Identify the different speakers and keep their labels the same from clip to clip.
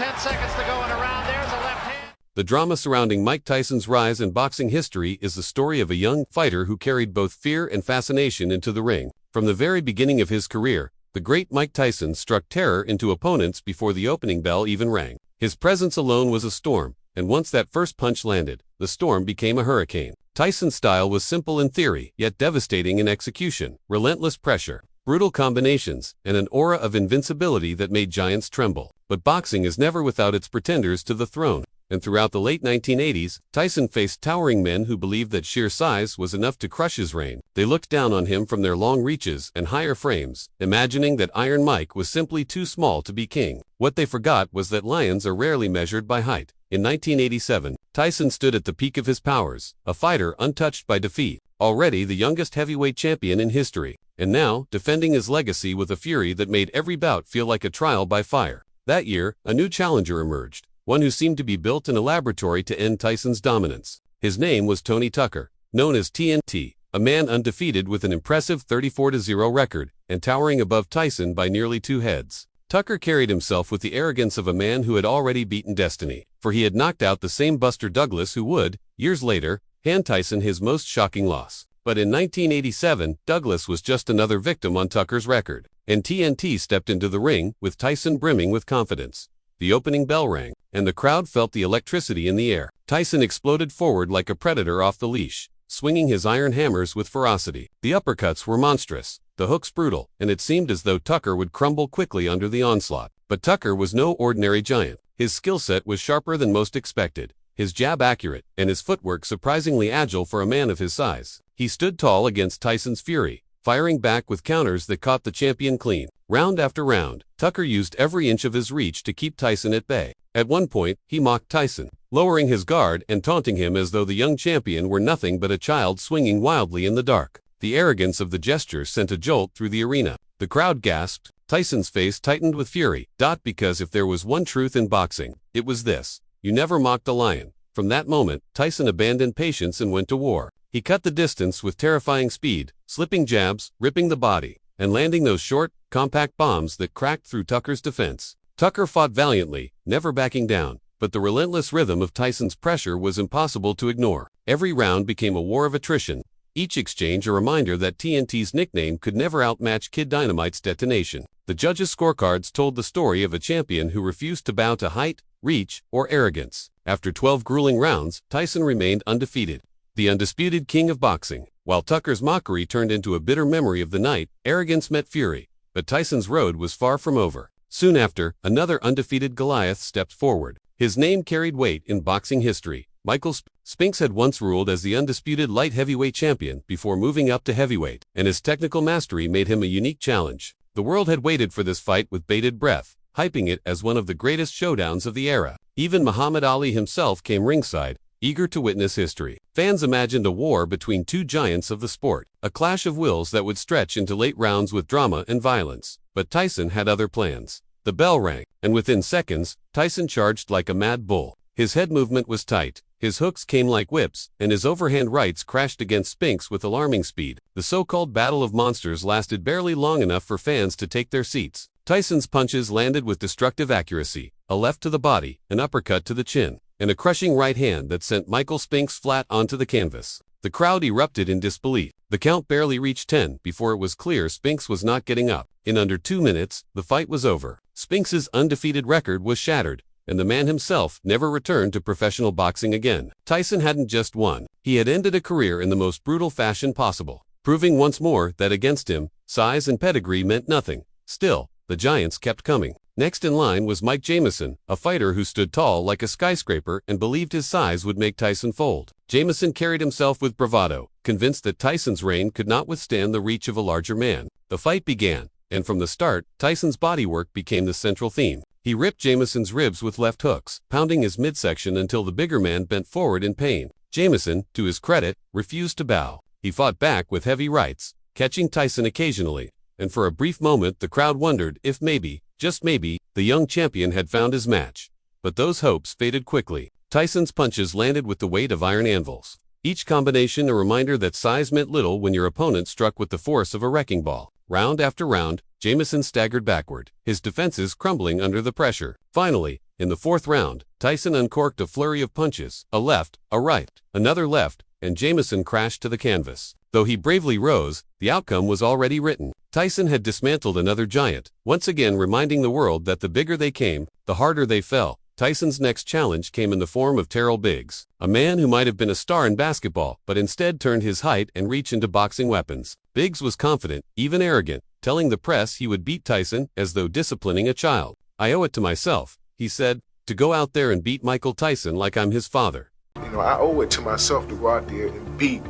Speaker 1: 10 seconds to go in a round. There's a left hand.
Speaker 2: The drama surrounding Mike Tyson's rise in boxing history is the story of a young fighter who carried both fear and fascination into the ring. From the very beginning of his career, the great Mike Tyson struck terror into opponents before the opening bell even rang. His presence alone was a storm, and once that first punch landed, the storm became a hurricane. Tyson's style was simple in theory, yet devastating in execution. Relentless pressure, brutal combinations, and an aura of invincibility that made giants tremble. But boxing is never without its pretenders to the throne, and throughout the late 1980s, Tyson faced towering men who believed that sheer size was enough to crush his reign. They looked down on him from their long reaches and higher frames, imagining that Iron Mike was simply too small to be king. What they forgot was that lions are rarely measured by height. In 1987, Tyson stood at the peak of his powers, a fighter untouched by defeat, already the youngest heavyweight champion in history, and now defending his legacy with a fury that made every bout feel like a trial by fire. That year, a new challenger emerged, one who seemed to be built in a laboratory to end Tyson's dominance. His name was Tony Tucker, known as TNT, a man undefeated with an impressive 34-0 record, and towering above Tyson by nearly 2 heads. Tucker carried himself with the arrogance of a man who had already beaten destiny, for he had knocked out the same Buster Douglas who would, years later, hand Tyson his most shocking loss. But in 1987, Douglas was just another victim on Tucker's record, and TNT stepped into the ring, with Tyson brimming with confidence. The opening bell rang, and the crowd felt the electricity in the air. Tyson exploded forward like a predator off the leash, swinging his iron hammers with ferocity. The uppercuts were monstrous, the hooks brutal, and it seemed as though Tucker would crumble quickly under the onslaught. But Tucker was no ordinary giant. His skill set was sharper than most expected, his jab accurate, and his footwork surprisingly agile for a man of his size. He stood tall against Tyson's fury, firing back with counters that caught the champion clean. Round after round, Tucker used every inch of his reach to keep Tyson at bay. At one point, he mocked Tyson, lowering his guard and taunting him as though the young champion were nothing but a child swinging wildly in the dark. The arrogance of the gesture sent a jolt through the arena. The crowd gasped. Tyson's face tightened with fury. Because if there was one truth in boxing, it was this: you never mocked a lion. From that moment, Tyson abandoned patience and went to war. He cut the distance with terrifying speed, slipping jabs, ripping the body, and landing those short, compact bombs that cracked through Tucker's defense. Tucker fought valiantly, never backing down, but the relentless rhythm of Tyson's pressure was impossible to ignore. Every round became a war of attrition, each exchange a reminder that TNT's nickname could never outmatch Kid Dynamite's detonation. The judges' scorecards told the story of a champion who refused to bow to height, reach, or arrogance. After 12 grueling rounds, Tyson remained undefeated, the undisputed king of boxing. While Tucker's mockery turned into a bitter memory of the night, arrogance met fury, but Tyson's road was far from over. Soon after, another undefeated Goliath stepped forward. His name carried weight in boxing history. Michael Spinks had once ruled as the undisputed light heavyweight champion before moving up to heavyweight, and his technical mastery made him a unique challenge. The world had waited for this fight with bated breath, hyping it as one of the greatest showdowns of the era. Even Muhammad Ali himself came ringside, eager to witness history. Fans imagined a war between two giants of the sport, a clash of wills that would stretch into late rounds with drama and violence. But Tyson had other plans. The bell rang, and within seconds, Tyson charged like a mad bull. His head movement was tight, his hooks came like whips, and his overhand rights crashed against Spinks with alarming speed. The so-called Battle of Monsters lasted barely long enough for fans to take their seats. Tyson's punches landed with destructive accuracy, a left to the body, an uppercut to the chin, and a crushing right hand that sent Michael Spinks flat onto the canvas. The crowd erupted in disbelief. The count barely reached 10 before it was clear Spinks was not getting up. In under 2 minutes, the fight was over. Spinks's undefeated record was shattered, and the man himself never returned to professional boxing again. Tyson hadn't just won. He had ended a career in the most brutal fashion possible, proving once more that against him, size and pedigree meant nothing. Still, the giants kept coming. Next in line was Mike Jamison, a fighter who stood tall like a skyscraper and believed his size would make Tyson fold. Jamison carried himself with bravado, convinced that Tyson's reign could not withstand the reach of a larger man. The fight began, and from the start, Tyson's bodywork became the central theme. He ripped Jamison's ribs with left hooks, pounding his midsection until the bigger man bent forward in pain. Jamison, to his credit, refused to bow. He fought back with heavy rights, catching Tyson occasionally, and for a brief moment the crowd wondered if maybe, just maybe, the young champion had found his match. But those hopes faded quickly. Tyson's punches landed with the weight of iron anvils, each combination a reminder that size meant little when your opponent struck with the force of a wrecking ball. Round after round, Jamison staggered backward, his defenses crumbling under the pressure. Finally, In the fourth round, Tyson uncorked a flurry of punches, a left, a right, another left, and Jameson crashed to the canvas. Though he bravely rose, the outcome was already written. Tyson had dismantled another giant, once again reminding the world that the bigger they came, the harder they fell. Tyson's next challenge came in the form of Terrell Biggs, a man who might have been a star in basketball, but instead turned his height and reach into boxing weapons. Biggs was confident, even arrogant, telling the press he would beat Tyson as though disciplining a child. "I owe it to myself," he said, "to go out there and beat Michael Tyson like I'm his father."
Speaker 3: I owe it to myself to go out there and beat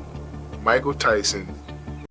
Speaker 3: Michael Tyson.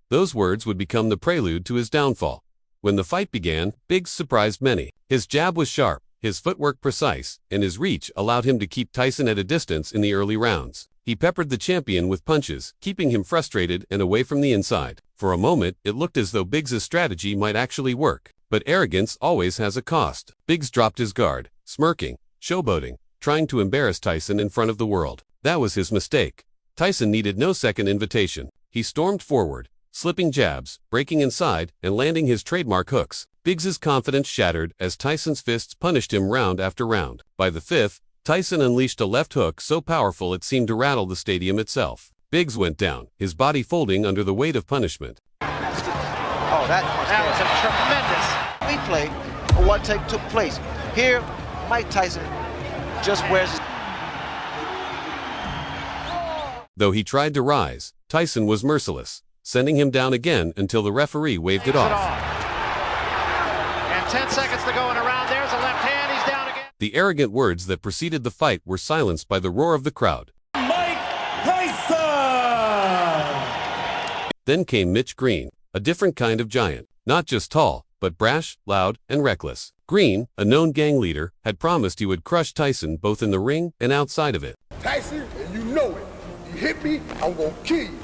Speaker 2: Those words would become the prelude to his downfall. When the fight began, Biggs surprised many. His jab was sharp, his footwork precise, and his reach allowed him to keep Tyson at a distance in the early rounds. He peppered the champion with punches, keeping him frustrated and away from the inside. For a moment, it looked as though Biggs' strategy might actually work. But arrogance always has a cost. Biggs dropped his guard, smirking, showboating, trying to embarrass Tyson in front of the world. That was his mistake. Tyson needed no second invitation. He stormed forward, slipping jabs, breaking inside, and landing his trademark hooks. Biggs' confidence shattered as Tyson's fists punished him round after round. By the fifth, Tyson unleashed a left hook so powerful it seemed to rattle the stadium itself. Biggs went down, his body folding under the weight of punishment.
Speaker 1: Oh, that was a tremendous
Speaker 4: replay of what took place. Here, Mike Tyson just wears his...
Speaker 2: Though he tried to rise, Tyson was merciless, sending him down again until the referee waved it off.
Speaker 1: And 10 seconds to go in a round. There's a left hand. He's down again.
Speaker 2: The arrogant words that preceded the fight were silenced by the roar of the crowd.
Speaker 5: Mike Tyson!
Speaker 2: Then came Mitch Green, a different kind of giant, not just tall, but brash, loud, and reckless. Green, a known gang leader, had promised he would crush Tyson both in the ring and outside of it.
Speaker 3: Tyson, you know it. You hit me, I'm gonna kill you.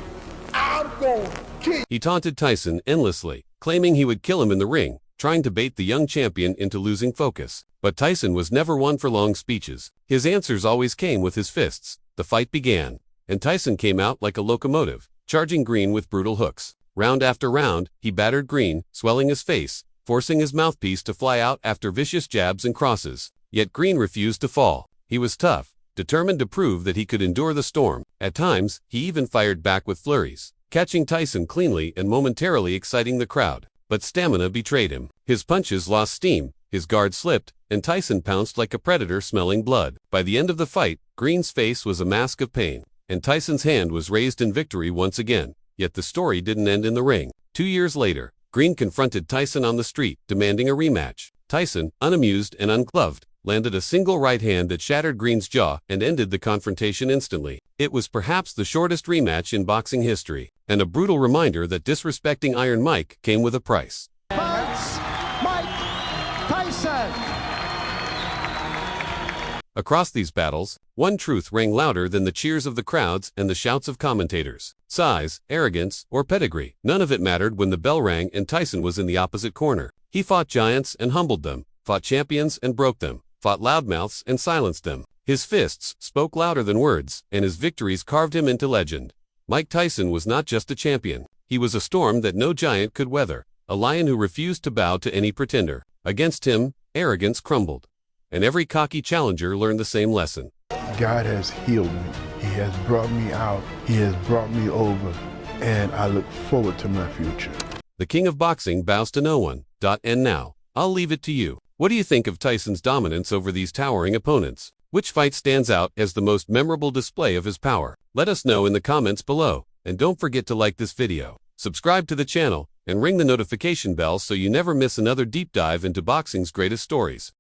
Speaker 3: I'm gonna kill you.
Speaker 2: He taunted Tyson endlessly, claiming he would kill him in the ring, trying to bait the young champion into losing focus. But Tyson was never one for long speeches. His answers always came with his fists. The fight began, and Tyson came out like a locomotive, charging Green with brutal hooks. Round after round, he battered Green, swelling his face, forcing his mouthpiece to fly out after vicious jabs and crosses. Yet Green refused to fall. He was tough, determined to prove that he could endure the storm. At times, he even fired back with flurries, catching Tyson cleanly and momentarily exciting the crowd. But stamina betrayed him. His punches lost steam, his guard slipped, and Tyson pounced like a predator smelling blood. By the end of the fight, Green's face was a mask of pain, and Tyson's hand was raised in victory once again. Yet the story didn't end in the ring. 2 years later, Green confronted Tyson on the street, demanding a rematch. Tyson, unamused and ungloved, landed a single right hand that shattered Green's jaw and ended the confrontation instantly. It was perhaps the shortest rematch in boxing history, and a brutal reminder that disrespecting Iron Mike came with a price.
Speaker 5: Fights Mike Tyson!
Speaker 2: Across these battles, one truth rang louder than the cheers of the crowds and the shouts of commentators. Size, arrogance, or pedigree, none of it mattered when the bell rang and Tyson was in the opposite corner. He fought giants and humbled them, fought champions and broke them, fought loudmouths and silenced them. His fists spoke louder than words, and his victories carved him into legend. Mike Tyson was not just a champion. He was a storm that no giant could weather, a lion who refused to bow to any pretender. Against him, arrogance crumbled, and every cocky challenger learned the same lesson.
Speaker 6: God has healed me. He has brought me out. He has brought me over, and I look forward to my future.
Speaker 2: The king of boxing bows to no one. And now, I'll leave it to you. What do you think of Tyson's dominance over these towering opponents? Which fight stands out as the most memorable display of his power? Let us know in the comments below, and don't forget to like this video, subscribe to the channel, and ring the notification bell so you never miss another deep dive into boxing's greatest stories.